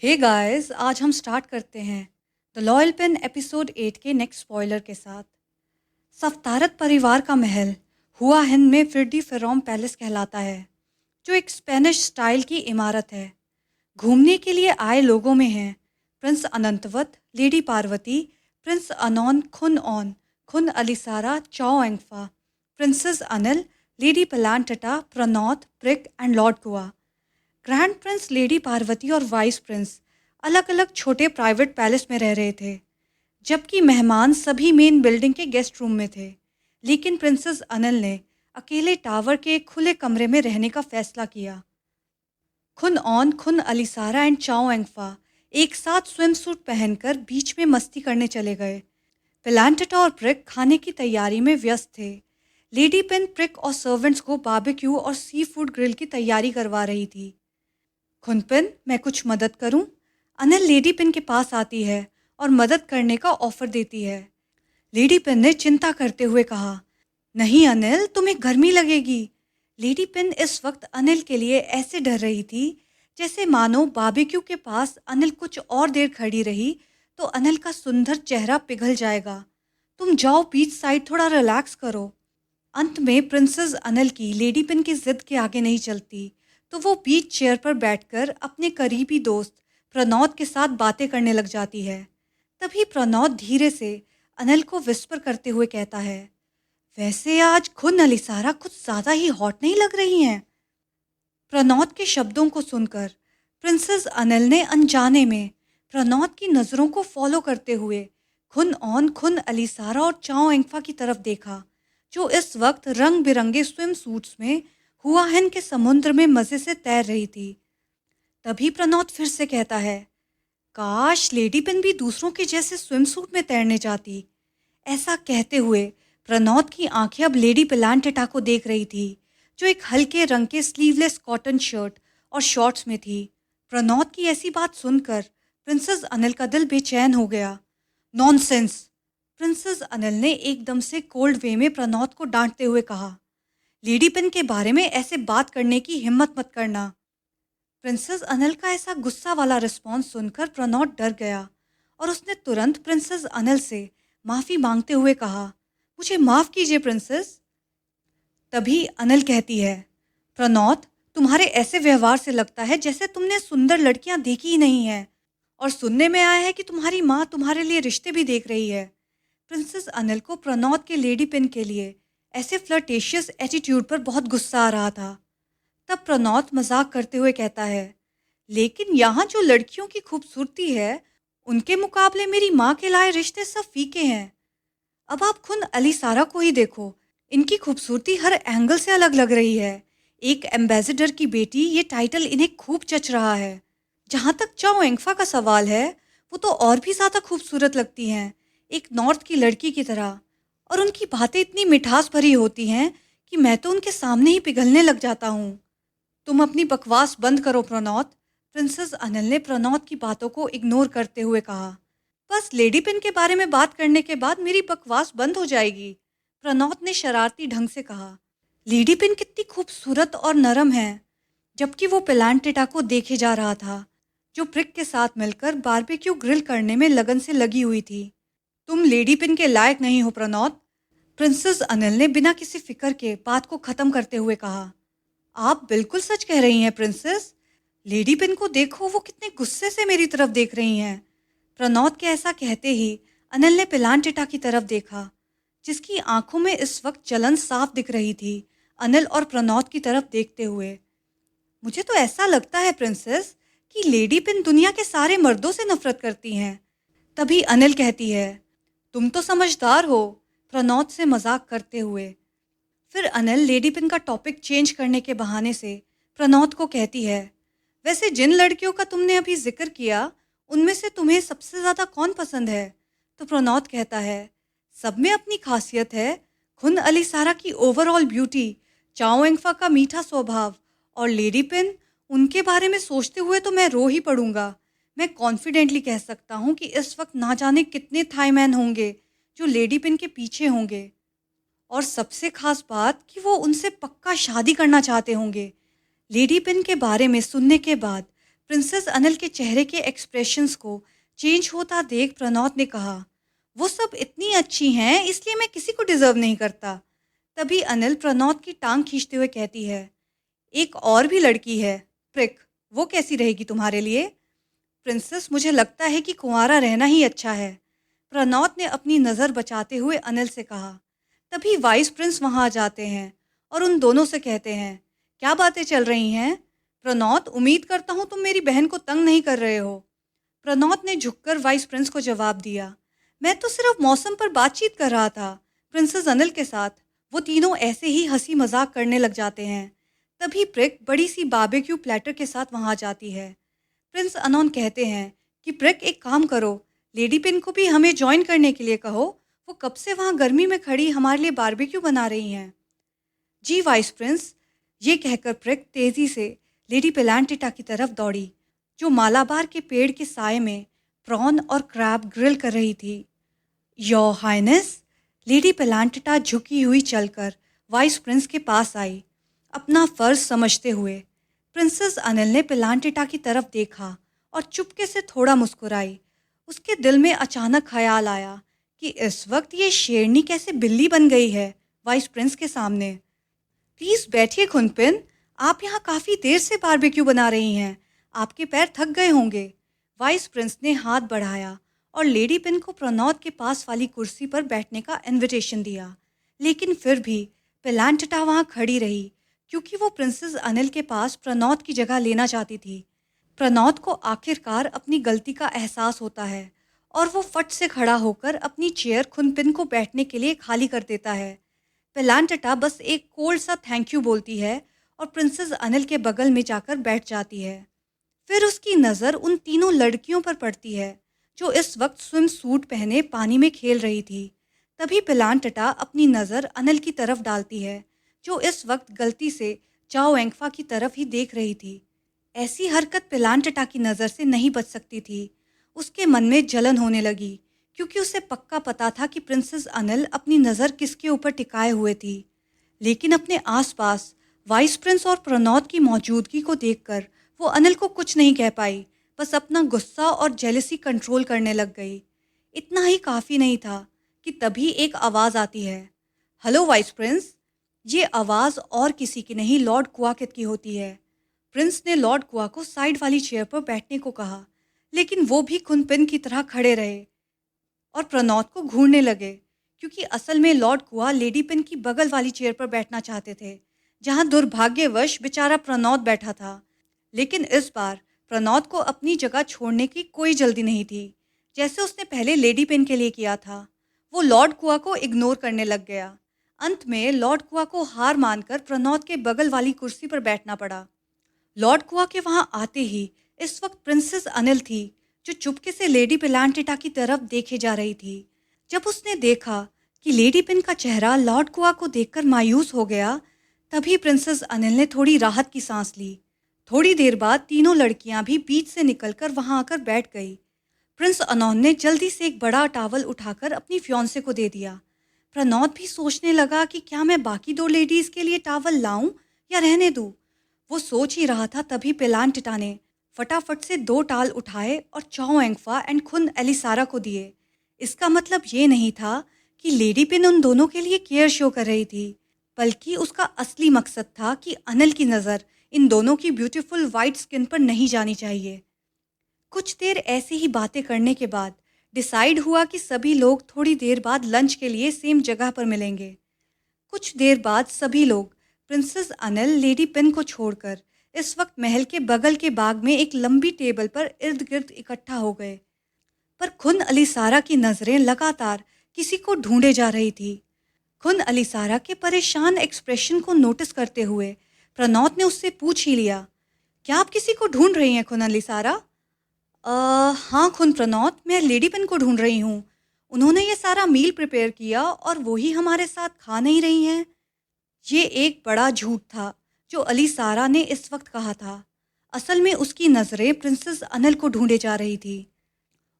Hey guys, आज हम start करते हैं द लॉयल पेन एपिसोड 8 के नेक्स्ट स्पॉइलर के साथ। सफ्तारत परिवार का महल हुआ हिंद में फिरडी फेरोम पैलेस कहलाता है, जो एक स्पेनिश स्टाइल की इमारत है। घूमने के लिए आए लोगों में हैं प्रिंस अनंतवत, लेडी पार्वती, प्रिंस अनोन खुन ऑन, खुन अलिसारा चाओ एंगफा, प्रिंसेस अनिल, लेडी पलांटटा, प्रनौत, प्रिक एंड लॉर्ड कुआ। ग्रैंड प्रिंस, लेडी पार्वती और वाइस प्रिंस अलग अलग छोटे प्राइवेट पैलेस में रह रहे थे, जबकि मेहमान सभी मेन बिल्डिंग के गेस्ट रूम में थे। लेकिन प्रिंसेस अनिल ने अकेले टावर के एक खुले कमरे में रहने का फैसला किया। खुन ऑन, खुन अलिसारा एंड चाओ एंगफा एक साथ स्विम सूट पहनकर बीच में मस्ती करने चले गए। पिलांटेटा और प्रिक खाने की तैयारी में व्यस्त थे। लेडी पेन प्रिक और सर्वेंट्स को बारबेक्यू और सी फूड ग्रिल की तैयारी करवा रही थी। खुनपिन, मैं कुछ मदद करूं? अनिल लेडी पिन के पास आती है और मदद करने का ऑफर देती है। लेडी पिन ने चिंता करते हुए कहा, नहीं अनिल, तुम्हें गर्मी लगेगी। लेडी पिन इस वक्त अनिल के लिए ऐसे डर रही थी जैसे मानो बारबेक्यू के पास अनिल कुछ और देर खड़ी रही तो अनिल का सुंदर चेहरा पिघल जाएगा। तुम जाओ बीच साइड, थोड़ा रिलैक्स करो। अंत में प्रिंसेस अनिल की लेडी पिन की जिद के आगे नहीं चलती, तो वो बीच चेयर पर बैठकर अपने करीबी दोस्त प्रनौत के साथ बातें करने लग जाती है। तभी प्रनौत धीरे से अनिल को विस्पर करते हुए कहता है, वैसे आज खुन अलिसारा कुछ ज़्यादा ही हॉट नहीं लग रही हैं। प्रनौत के शब्दों को सुनकर प्रिंसेस अनिल ने अनजाने में प्रनौत की नज़रों को फॉलो करते हुए खुन ऑन, खुन अलिसारा और चाओ एंगफा की तरफ देखा, जो इस वक्त रंग बिरंगे स्विम सूट्स में हुआ हिंद के समुद्र में मज़े से तैर रही थी। तभी प्रनौत फिर से कहता है, काश लेडी पिन भी दूसरों के जैसे स्विम सूट में तैरने जाती। ऐसा कहते हुए प्रनौत की आंखें अब लेडी पिलांटेटा को देख रही थी, जो एक हल्के रंग के स्लीवलेस कॉटन शर्ट और शॉर्ट्स में थी। प्रनौत की ऐसी बात सुनकर प्रिंसेस अनिल का दिल बेचैन हो गया। नॉनसेंस! प्रिंसेस अनिल ने एकदम से कोल्ड वे में प्रनौत को डांटते हुए कहा, लेडी पिन के बारे में ऐसे बात करने की हिम्मत मत करना। प्रिंसेस अनिल का ऐसा गुस्सा वाला रिस्पॉन्स सुनकर प्रनौत डर गया और उसने तुरंत प्रिंसेस अनिल से माफ़ी मांगते हुए कहा, मुझे माफ़ कीजिए प्रिंसेस। तभी अनिल कहती है, प्रनौत, तुम्हारे ऐसे व्यवहार से लगता है जैसे तुमने सुंदर लड़कियां देखी ही नहीं है, और सुनने में आया है कि तुम्हारी माँ तुम्हारे लिए रिश्ते भी देख रही है। प्रिंसेस अनिल को प्रनौत के लेडी पिन के लिए ऐसे फ्लर्टेशियस एटीट्यूड पर बहुत गुस्सा आ रहा था। तब प्रनौत मजाक करते हुए कहता है, लेकिन यहाँ जो लड़कियों की खूबसूरती है उनके मुकाबले मेरी माँ के लाए रिश्ते सब फीके हैं। अब आप खुद अलीसारा को ही देखो, इनकी खूबसूरती हर एंगल से अलग लग रही है। एक एम्बेसडर की बेटी, ये टाइटल इन्हें खूब जच रहा है। जहाँ तक चाओ एंगफा का सवाल है, वो तो और भी ज़्यादा खूबसूरत लगती हैं, एक नॉर्थ की लड़की की तरह। और उनकी बातें इतनी मिठास भरी होती हैं कि मैं तो उनके सामने ही पिघलने लग जाता हूँ। तुम अपनी बकवास बंद करो प्रनौत। प्रिंसेस अनिल ने प्रनौत की बातों को इग्नोर करते हुए कहा, बस लेडी पिन के बारे में बात करने के बाद मेरी बकवास बंद हो जाएगी। प्रनौत ने शरारती ढंग से कहा, लेडी पिन कितनी खूबसूरत और नरम है। जबकि वो पिलांटेटा को देखे जा रहा था, जो प्रिक के साथ मिलकर बारबेक्यू ग्रिल करने में लगन से लगी हुई थी। तुम लेडी पिन के लायक नहीं हो प्रनौत। प्रिंसेस अनिल ने बिना किसी फिक्र के बात को ख़त्म करते हुए कहा, आप बिल्कुल सच कह रही हैं प्रिंसेस। लेडी पिन को देखो, वो कितने गुस्से से मेरी तरफ देख रही हैं। प्रनौत के ऐसा कहते ही अनिल ने पिलांटेटा की तरफ देखा, जिसकी आंखों में इस वक्त जलन साफ दिख रही थी, अनिल और प्रनौत की तरफ देखते हुए। मुझे तो ऐसा लगता है प्रिंसेस कि लेडी पिन दुनिया के सारे मर्दों से नफरत करती हैं। तभी अनिल कहती है, तुम तो समझदार हो, प्रनौत से मजाक करते हुए। फिर अनिल लेडी पिन का टॉपिक चेंज करने के बहाने से प्रनौत को कहती है, वैसे जिन लड़कियों का तुमने अभी जिक्र किया, उनमें से तुम्हें सबसे ज़्यादा कौन पसंद है? तो प्रनौत कहता है, सब में अपनी खासियत है। खुन अलीसारा की ओवरऑल ब्यूटी, चाओ एंगफा का मीठा स्वभाव, और लेडी पिन, उनके बारे में सोचते हुए तो मैं रो ही पड़ूंगा। मैं कॉन्फिडेंटली कह सकता हूँ कि इस वक्त ना जाने कितने थाई मैन होंगे जो लेडी पिन के पीछे होंगे, और सबसे खास बात कि वो उनसे पक्का शादी करना चाहते होंगे। लेडी पिन के बारे में सुनने के बाद प्रिंसेस अनिल के चेहरे के एक्सप्रेशंस को चेंज होता देख प्रणौत ने कहा, वो सब इतनी अच्छी हैं इसलिए मैं किसी को डिजर्व नहीं करता। तभी अनिल प्रणौत की टांग खींचते हुए कहती है, एक और भी लड़की है, प्रिक, वो कैसी रहेगी तुम्हारे लिए? प्रिंसेस, मुझे लगता है कि कुंवारा रहना ही अच्छा है, प्रणौत ने अपनी नज़र बचाते हुए अनिल से कहा। तभी वाइस प्रिंस वहां आ जाते हैं और उन दोनों से कहते हैं, क्या बातें चल रही हैं? प्रणौत, उम्मीद करता हूँ तुम मेरी बहन को तंग नहीं कर रहे हो। प्रणौत ने झुककर वाइस प्रिंस को जवाब दिया, मैं तो सिर्फ मौसम पर बातचीत कर रहा था प्रिंसेस अनिल के साथ। वो तीनों ऐसे ही हंसी मजाक करने लग जाते हैं। तभी प्रिक बड़ी सी बारबेक्यू प्लेटर के साथ वहां आ जाती है। प्रिंस अनोन कहते हैं कि प्रिक, एक काम करो, लेडी पिन को भी हमें ज्वाइन करने के लिए कहो, वो कब से वहां गर्मी में खड़ी हमारे लिए बारबेक्यू बना रही हैं। जी वाइस प्रिंस, ये कहकर प्रिक तेजी से लेडी पेलांटिटा की तरफ दौड़ी, जो मालाबार के पेड़ के साय में प्रॉन और क्रैब ग्रिल कर रही थी। योर हाइनेस, लेडी पेलांटिटा झुकी हुई चलकर वाइस प्रिंस के पास आई, अपना फर्ज समझते हुए। प्रिंसेस अनिल ने पेलांटिटा की तरफ देखा और चुपके से थोड़ा मुस्कुराई। उसके दिल में अचानक ख्याल आया कि इस वक्त ये शेरनी कैसे बिल्ली बन गई है वाइस प्रिंस के सामने। प्लीज़ बैठिए खुनपिन, आप यहाँ काफ़ी देर से बारबेक्यू बना रही हैं, आपके पैर थक गए होंगे। वाइस प्रिंस ने हाथ बढ़ाया और लेडी पिन को प्रणौत के पास वाली कुर्सी पर बैठने का इनविटेशन दिया, लेकिन फिर भी पेलांटिटा वहाँ खड़ी रही, क्योंकि वो प्रिंसेस अनिल के पास प्रणौत की जगह लेना चाहती थी। प्रणौत को आखिरकार अपनी गलती का एहसास होता है और वो फट से खड़ा होकर अपनी चेयर खुनपिन को बैठने के लिए खाली कर देता है। पेलांटिटा बस एक कोल्ड सा थैंक यू बोलती है और प्रिंसेस अनिल के बगल में जाकर बैठ जाती है। फिर उसकी नज़र उन तीनों लड़कियों पर पड़ती है जो इस वक्त स्विम सूट पहने पानी में खेल रही थी। तभी पेलांटिटा अपनी नज़र अनिल की तरफ डालती है, जो इस वक्त गलती से चाओ एंगफा की तरफ ही देख रही थी। ऐसी हरकत पेलांटिटा की नज़र से नहीं बच सकती थी। उसके मन में जलन होने लगी, क्योंकि उसे पक्का पता था कि प्रिंसेस अनिल अपनी नज़र किसके ऊपर टिकाए हुए थी। लेकिन अपने आसपास वाइस प्रिंस और प्रणौत की मौजूदगी को देखकर वो अनिल को कुछ नहीं कह पाई, बस अपना गुस्सा और जेलसी कंट्रोल करने लग गई। इतना ही काफ़ी नहीं था कि तभी एक आवाज़ आती है, हेलो वाइस प्रिंस। ये आवाज़ और किसी की नहीं, लॉर्ड कुआकित की होती है। प्रिंस ने लॉर्ड कुआ को साइड वाली चेयर पर बैठने को कहा, लेकिन वो भी खुनपिन की तरह खड़े रहे और प्रणौत को घूरने लगे, क्योंकि असल में लॉर्ड कुआ लेडी पिन की बगल वाली चेयर पर बैठना चाहते थे, जहां दुर्भाग्यवश बेचारा प्रणौत बैठा था। लेकिन इस बार प्रणौत को अपनी जगह छोड़ने की कोई जल्दी नहीं थी, जैसे उसने पहले लेडी पिन के लिए किया था। वो लॉर्ड कुआ को इग्नोर करने लग गया। अंत में लॉर्ड कुआ को हार मानकर प्रणौत के बगल वाली कुर्सी पर बैठना पड़ा। लॉर्ड कुआ के वहां आते ही इस वक्त प्रिंसेस अनिल थी, जो चुपके से लेडी पेलांटिटा की तरफ देखे जा रही थी। जब उसने देखा कि लेडी पिन का चेहरा लॉर्ड कुआ को देखकर मायूस हो गया, तभी प्रिंसेस अनिल ने थोड़ी राहत की सांस ली। थोड़ी देर बाद तीनों लड़कियां भी बीच से निकलकर वहां आकर बैठ गई। प्रिंस अनौन ने जल्दी से एक बड़ा टावल उठाकर अपनी फियांसे को दे दिया। प्रणौत भी सोचने लगा कि क्या मैं बाकी दो लेडीज के लिए टावल लाऊं या रहने दूं। वो सोच ही रहा था, तभी पेलांटिटा ने फटाफट से 2 टाल उठाए और चाओ एंगफा एंड खुन एलिसारा को दिए। इसका मतलब ये नहीं था कि लेडी पिन उन दोनों के लिए केयर शो कर रही थी, बल्कि उसका असली मकसद था कि अनिल की नज़र इन दोनों की ब्यूटीफुल वाइट स्किन पर नहीं जानी चाहिए। कुछ देर ऐसे ही बातें करने के बाद डिसाइड हुआ कि सभी लोग थोड़ी देर बाद लंच के लिए सेम जगह पर मिलेंगे। कुछ देर बाद सभी लोग प्रिंसेस अनिल लेडी पिन को छोड़कर इस वक्त महल के बगल के बाग में एक लंबी टेबल पर इर्द गिर्द इकट्ठा हो गए। पर खुन अलीसारा की नज़रें लगातार किसी को ढूंढे जा रही थी। खुन अलीसारा के परेशान एक्सप्रेशन को नोटिस करते हुए प्रणौत ने उससे पूछ ही लिया, क्या आप किसी को ढूंढ रही हैं खुन अलीसारा? हाँ खुन प्रणौत, मैं लेडी पिन को ढूंढ रही हूँ। उन्होंने ये सारा मील प्रिपेयर किया और वही हमारे साथ खा नहीं रही हैं। ये एक बड़ा झूठ था जो अलीसारा ने इस वक्त कहा था। असल में उसकी नज़रें प्रिंसेस अनिल को ढूंढे जा रही थी।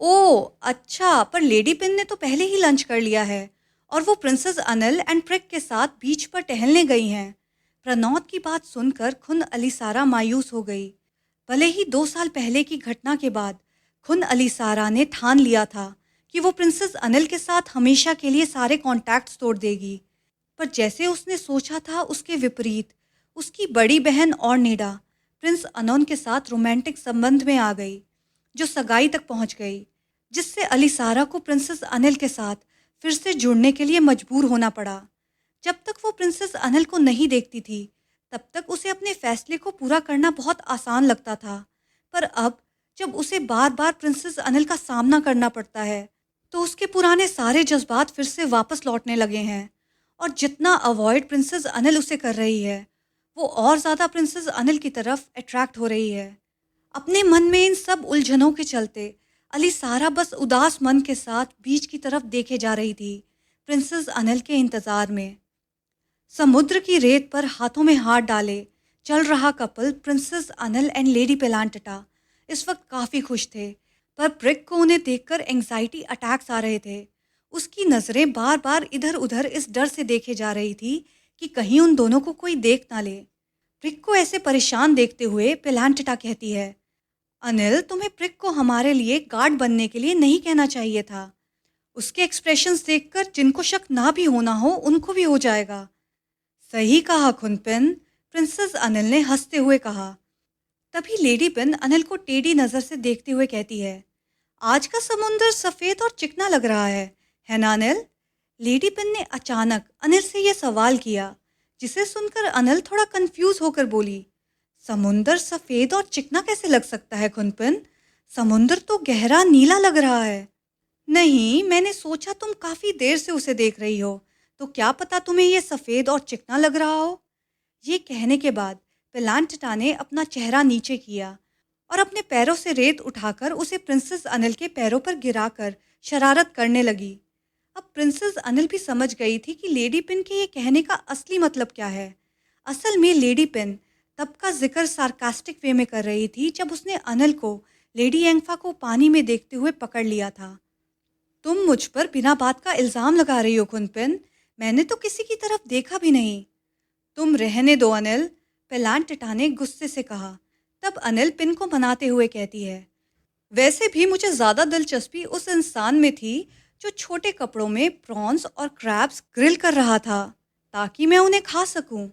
ओह अच्छा, पर लेडी पिन ने तो पहले ही लंच कर लिया है और वो प्रिंसेस अनिल एंड प्रिक के साथ बीच पर टहलने गई हैं। प्रणौत की बात सुनकर खुन अलीसारा मायूस हो गई। भले ही 2 साल पहले की घटना के बाद खुद अलीसारा ने ठान लिया था कि वो प्रिंसेस अनिल के साथ हमेशा के लिए सारे कॉन्टैक्ट्स तोड़ देगी, पर जैसे उसने सोचा था उसके विपरीत उसकी बड़ी बहन और नीडा प्रिंस अनोन के साथ रोमांटिक संबंध में आ गई, जो सगाई तक पहुंच गई, जिससे अलीसारा को प्रिंसेस अनिल के साथ फिर से जुड़ने के लिए मजबूर होना पड़ा। जब तक वो प्रिंसेस अनिल को नहीं देखती थी, तब तक उसे अपने फैसले को पूरा करना बहुत आसान लगता था, पर अब जब उसे बार बार प्रिंसेस अनिल का सामना करना पड़ता है, तो उसके पुराने सारे जज्बात फिर से वापस लौटने लगे हैं। और जितना अवॉइड प्रिंसेस अनिल उसे कर रही है, वो और ज़्यादा प्रिंसेस अनिल की तरफ अट्रैक्ट हो रही है। अपने मन में इन सब उलझनों के चलते अलीसारा बस उदास मन के साथ बीच की तरफ देखे जा रही थी, प्रिंसेस अनिल के इंतज़ार में। समुद्र की रेत पर हाथों में हाथ डाले चल रहा कपल प्रिंसेस अनिल एंड लेडी पेलांटटा इस वक्त काफ़ी खुश थे, पर प्रिक को उन्हें देखकर एंग्जाइटी अटैक्स आ रहे थे। उसकी नज़रें बार बार इधर उधर इस डर से देखे जा रही थी कि कहीं उन दोनों को कोई देख ना ले। प्रिक को ऐसे परेशान देखते हुए पेलांटटा कहती है, अनिल, तुम्हें प्रिक को हमारे लिए गार्ड बनने के लिए नहीं कहना चाहिए था। उसके एक्सप्रेशंस देखकर जिनको शक ना भी होना हो उनको भी हो जाएगा। सही कहा खुनपिन, प्रिंसेस अनिल ने हंसते हुए कहा। तभी लेडी पिन अनिल को टेढ़ी नज़र से देखते हुए कहती है, आज का समुंदर सफ़ेद और चिकना लग रहा है ना अनिल? लेडी पिन ने अचानक अनिल से यह सवाल किया, जिसे सुनकर अनिल थोड़ा कंफ्यूज होकर बोली, समुंदर सफ़ेद और चिकना कैसे लग सकता है खुनपिन? समुंदर तो गहरा नीला लग रहा है। नहीं, मैंने सोचा तुम काफ़ी देर से उसे देख रही हो, तो क्या पता तुम्हें यह सफ़ेद और चिकना लग रहा हो। ये कहने के बाद पेलांटटा ने अपना चेहरा नीचे किया और अपने पैरों से रेत उठाकर उसे प्रिंसेस अनिल के पैरों पर गिराकर शरारत करने लगी। अब प्रिंसेस अनिल भी समझ गई थी कि लेडी पिन के ये कहने का असली मतलब क्या है। असल में लेडी पिन तब का जिक्र सार्कास्टिक वे में कर रही थी जब उसने अनिल को लेडी एंगफा को पानी में देखते हुए पकड़ लिया था। तुम मुझ पर बिना बात का इल्ज़ाम लगा रही हो खुनपिन, मैंने तो किसी की तरफ देखा भी नहीं। तुम रहने दो अनिल, पेलांटटा ने गुस्से से कहा। तब अनिल पिन को मनाते हुए कहती है, वैसे भी मुझे ज़्यादा दिलचस्पी उस इंसान में थी जो छोटे कपड़ों में प्रॉन्स और क्रैब्स ग्रिल कर रहा था, ताकि मैं उन्हें खा सकूं।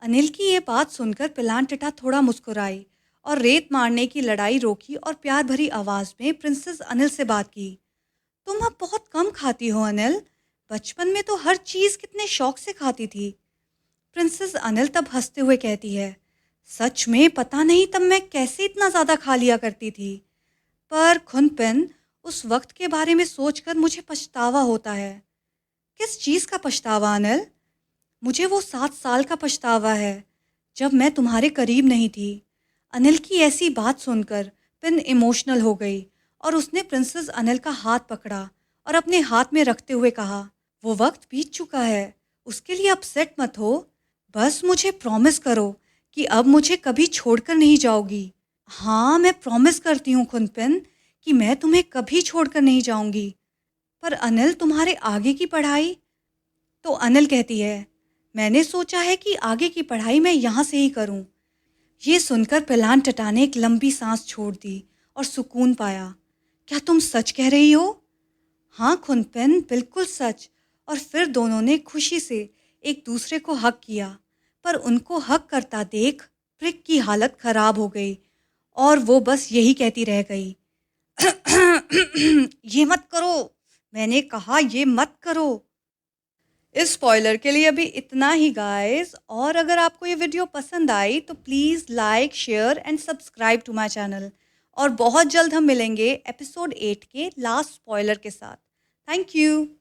अनिल की ये बात सुनकर पेलांटटा थोड़ा मुस्कुराई और रेत मारने की लड़ाई रोकी और प्यार भरी आवाज़ में प्रिंसेस अनिल से बात की, तुम अब बहुत कम खाती हो अनिल, बचपन में तो हर चीज़ कितने शौक से खाती थी। प्रिंसेस अनिल तब हंसते हुए कहती है, सच में पता नहीं तब मैं कैसे इतना ज़्यादा खा लिया करती थी, पर खुनपिन उस वक्त के बारे में सोचकर मुझे पछतावा होता है। किस चीज़ का पछतावा अनिल? मुझे वो 7 साल का पछतावा है जब मैं तुम्हारे करीब नहीं थी। अनिल की ऐसी बात सुनकर पिन इमोशनल हो गई और उसने प्रिंसेस अनिल का हाथ पकड़ा और अपने हाथ में रखते हुए कहा, वो वक्त बीत चुका है, उसके लिए अपसेट मत हो। बस मुझे प्रॉमिस करो कि अब मुझे कभी छोड़कर नहीं जाओगी। हाँ, मैं प्रॉमिस करती हूँ खुनपिन कि मैं तुम्हें कभी छोड़कर नहीं जाऊंगी। पर अनिल, तुम्हारे आगे की पढ़ाई? तो अनिल कहती है, मैंने सोचा है कि आगे की पढ़ाई मैं यहाँ से ही करूँ। ये सुनकर पेलांटटा ने एक लंबी सांस छोड़ दी और सुकून पाया। क्या तुम सच कह रही हो? हाँ खुनपिन, बिल्कुल सच। और फिर दोनों ने खुशी से एक दूसरे को हक किया, पर उनको हक करता देख प्रिक की हालत खराब हो गई और वो बस यही कहती रह गई, ये मत करो, मैंने कहा ये मत करो। इस स्पॉइलर के लिए अभी इतना ही गाइस, और अगर आपको ये वीडियो पसंद आई तो please like, share and subscribe to my channel. और बहुत जल्द हम मिलेंगे एपिसोड 8 के लास्ट स्पॉइलर के साथ। Thank you.